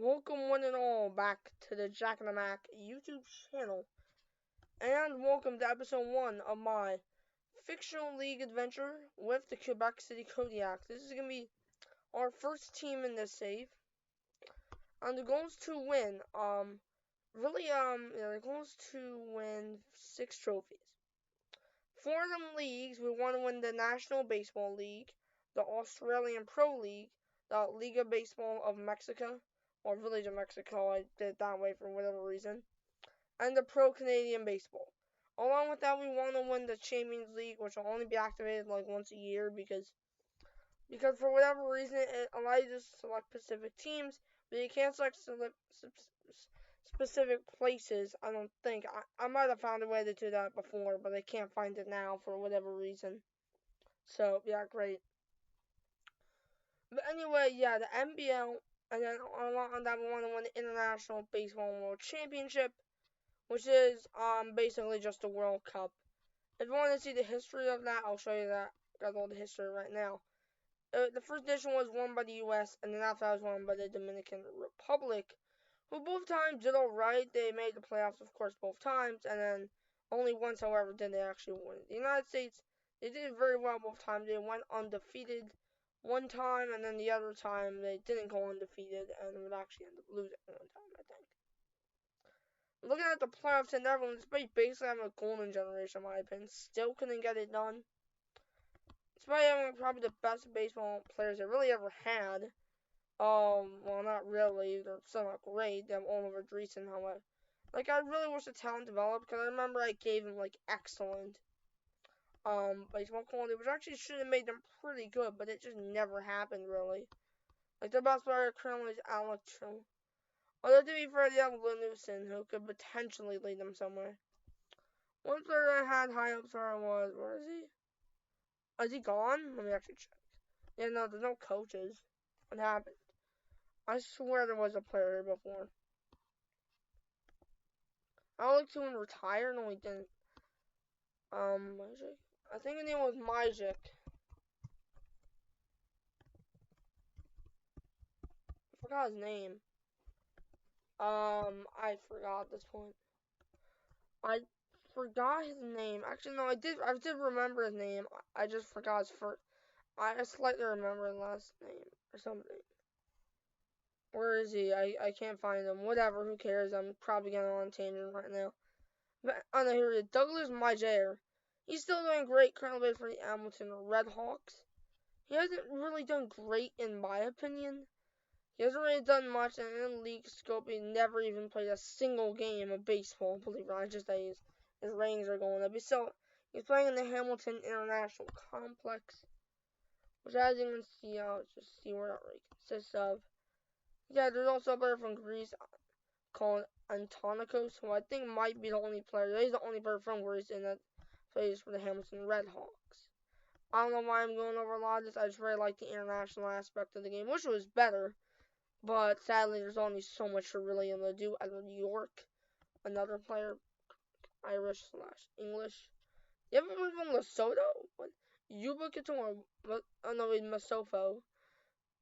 Welcome one and all back to the Jack and the Mac YouTube channel, and welcome to episode 1 of my fictional league adventure with the Quebec City Kodiaks. This is going to be our first team in this save, and the goal is to win, the goal is to win 6 trophies. 4 of them leagues, we want to win the National Baseball League, the Australian Pro League, the Liga Baseball of Mexico, or Village of Mexico, I did it that way for whatever reason, and the Pro Canadian Baseball. Along with that, we want to win the Champions League, which will only be activated like once a year because for whatever reason it allows you to select specific teams, but you can't select specific places. I don't think. I might have found a way to do that before, but I can't find it now for whatever reason. So yeah, great. But anyway, yeah, the NBL. And then on that, we want to win the International Baseball World Championship, which is basically just a World Cup. If you want to see the history of that, I'll show you that. Got all the history right now. The first edition was won by the U.S., and then after that was won by the Dominican Republic, who both times did alright. They made the playoffs, of course, both times, and then only once, however, did they actually win. The United States, they did very well both times. They went undefeated one time, and then the other time they didn't go undefeated and would actually end up losing one time, I think. Looking at the playoffs and everyone, despite basically having a golden generation, in my opinion, still couldn't get it done. Despite having probably the best baseball players they really ever had. Well, not really. They're still not great. They have Oliver Dreesen, however. Like, I really wish the talent developed, because I remember I gave him, like, excellent baseball quality, which actually should have made them pretty good, but it just never happened, really. Like, the best player currently is Alex Trill. Although, to be fair, they have Lanusin, who could potentially lead them somewhere. One player I had high hopes for was, where is he? Oh, is he gone? Let me actually check. Yeah, no, there's no coaches. What happened? I swear there was a player here before. Alex Trill retired? No, he didn't. Magic? I think his name was Magic. I forgot his name. I forgot at this point. I forgot his name. Actually, no, I did remember his name. I just forgot his first. I slightly remember his last name or something. Where is he? I can't find him. Whatever, who cares? I'm probably getting on a tangent right now. But, oh no, here he is. Douglas Majer. He's still doing great currently for the Hamilton Redhawks. He hasn't really done great in my opinion. He hasn't really done much, and in league scope, he never even played a single game of baseball, believe it or not. Just that his ratings are going up. He's playing in the Hamilton International Complex, which as you can see, I'll just see where it consists of. Yeah, there's also a player from Greece called Antonikos, who I think might be the only player. He's the only player from Greece and that plays for the Hamilton Redhawks. I don't know why I'm going over a lot of this. I just really like the international aspect of the game, which was better. But sadly, there's only so much for really to do. Edward York, another player, Irish/English. You ever heard from Lesotho? What? Yuba Couture? Oh no, he's Masofo.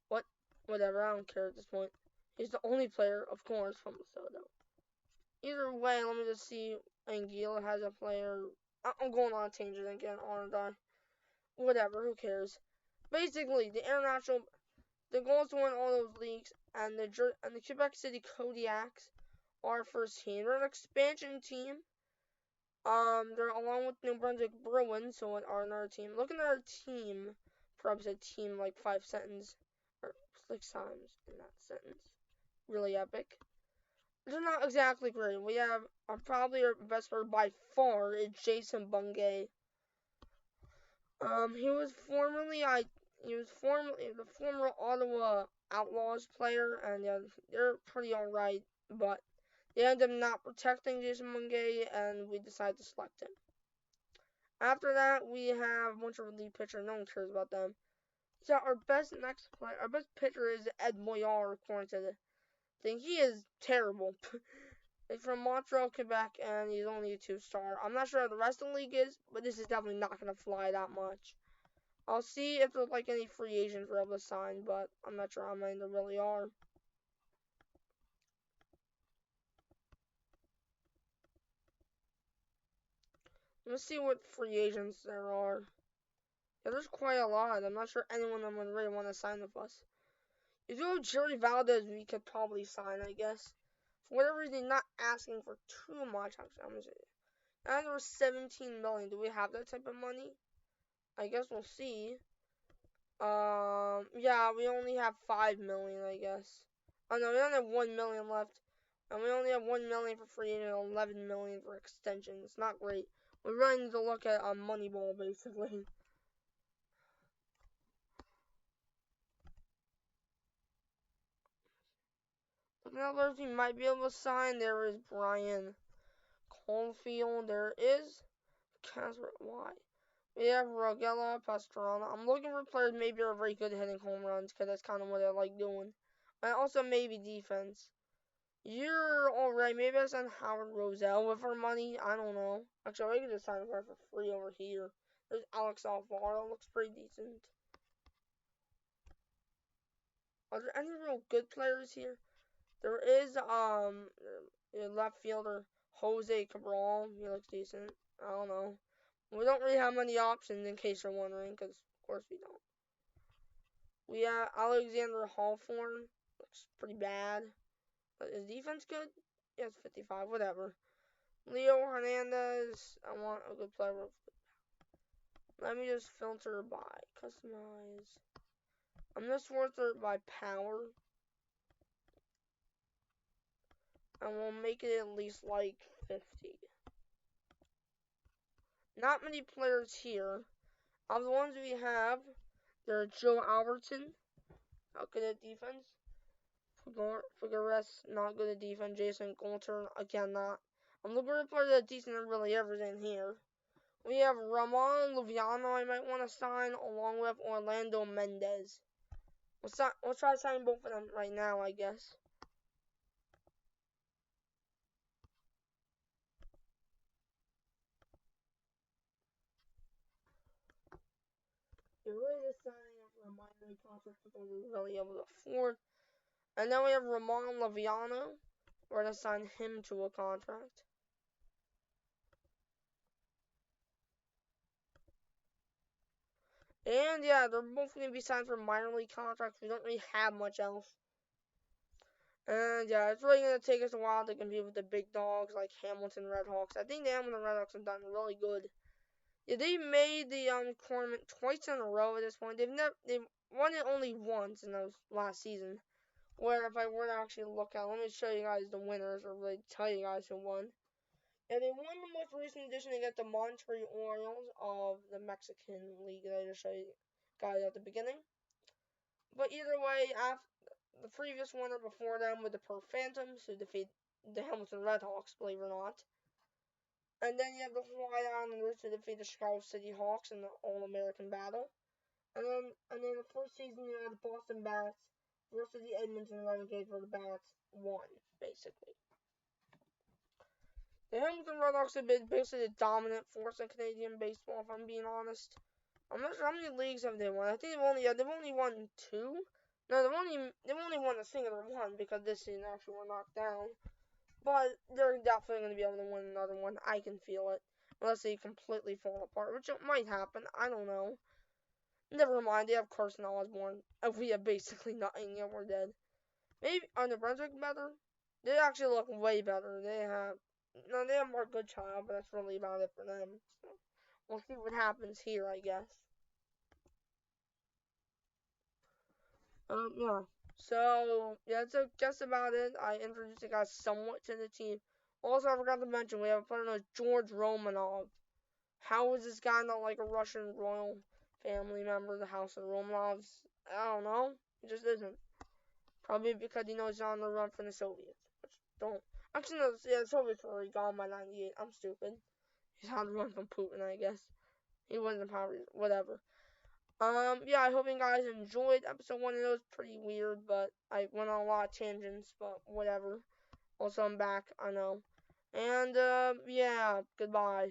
What? Whatever, I don't care at this point. He's the only player, of course, from Lesotho. Either way, let me just see. Anguilla has a player. I'm going on a tangent again, aren't I? Whatever, who cares? Basically, the goal is to win all those leagues, and the Quebec City Kodiaks are our first team. They're an expansion team. They're along with New Brunswick Bruins, so are another team. Looking at our team, probably said team like 5 sentences, or 6 times in that sentence. Really epic. They're not exactly great. We have probably our best player by far is Jason Bungay. He was formerly the former Ottawa Outlaws player, and yeah, they're pretty alright, but they ended up not protecting Jason Bungay, and we decided to select him. After that, we have a bunch of relief pitchers. No one cares about them. So our best pitcher is Ed Moyar, according to the thing. He is terrible. He's from Montreal, Quebec, and he's only a 2-star. I'm not sure how the rest of the league is, but this is definitely not going to fly that much. I'll see if there's like any free agents we're able to sign, but I'm not sure how many there really are. Let's see what free agents there are. Yeah, there's quite a lot. I'm not sure anyone of them would really want to sign with us. If you have Jerry Valdez, we could probably sign, I guess. For whatever reason, not asking for too much. Actually, I'm gonna say and there was 17 million. Do we have that type of money? I guess we'll see. Yeah, we only have 5 million, I guess. Oh no, we only have 1 million left. And we only have 1 million for free and 11 million for extensions. It's not great. We really need to look at Moneyball, basically. Looking at others we might be able to sign. There is Brian Caulfield. There is Casper. Why? We have Rogella Pastrana. I'm looking for players maybe are very good hitting home runs because that's kind of what I like doing. And also maybe defense. You're alright. Maybe I send Howard Roselle with our money. I don't know. Actually, I could just sign her for free over here. There's Alex Alvaro. Looks pretty decent. Are there any real good players here? There is left fielder Jose Cabral. He looks decent. I don't know. We don't really have many options in case you're wondering, because of course we don't. We have Alexander Hawthorne. Looks pretty bad. But is defense good? Yes, 55. Whatever. Leo Hernandez. I want a good player. Let me just filter by customize. I'm going to filter by power. And we'll make it at least like 50. Not many players here. Of the ones we have, there's Joe Alberton, not good at defense. Figueres, not good at defense. Jason Coulter, again, not. I'm looking for a player that's decent at really everything here. We have Ramon Luviano I might want to sign, along with Orlando Mendez. We'll try to sign both of them right now, I guess. You're really just signing up for a minor league contract because we're really able to afford. And then we have Ramon Laviano. We're going to sign him to a contract. And yeah, they're both going to be signed for minor league contracts. We don't really have much else. And yeah, it's really going to take us a while to compete with the big dogs like Hamilton Redhawks. I think the Hamilton Redhawks have done really good. Yeah, they made the tournament twice in a row at this point. They've won it only once in the last season. Where if I were to actually look at, let me show you guys the winners, or really tell you guys who won. And they won the most recent edition against the Monterey Orioles of the Mexican League that I just showed you guys at the beginning. But either way, after the previous winner before them with the Perth Phantoms, who defeat the Hamilton Redhawks, believe it or not. And then you have the Hawaii Islanders who defeat the Chicago City Hawks in the All-American Battle. And then the first season you had the Boston Bats versus the Edmonton Renegades, where the Bats won, basically. The Hamilton Redhawks have been basically the dominant force in Canadian baseball, if I'm being honest. I'm not sure how many leagues have they won. I think they've only won 2. No, they've only won a singular one because this season actually were knocked down. But they're definitely going to be able to win another one. I can feel it. Unless they completely fall apart, which might happen. I don't know. Never mind, they have Carson Osborne. We have basically nothing, yet we're dead. Maybe, are New Brunswick better? They actually look way better. They have more good child, but that's really about it for them. So, we'll see what happens here, I guess. Yeah. So, yeah, that's just about it. I introduced you guys somewhat to the team. Also, I forgot to mention, we have a player named George Romanov. How is this guy not like a Russian royal family member of the House of Romanovs? I don't know. He just isn't. Probably because he knows he's on the run from the Soviets. Which don't. Actually, no, yeah, the Soviets were already gone by 98. I'm stupid. He's on the run from Putin, I guess. He wasn't in power. Whatever. Yeah, I hope you guys enjoyed episode 1. It was pretty weird, but I went on a lot of tangents, but whatever. Also, I'm back, I know. And, yeah, goodbye.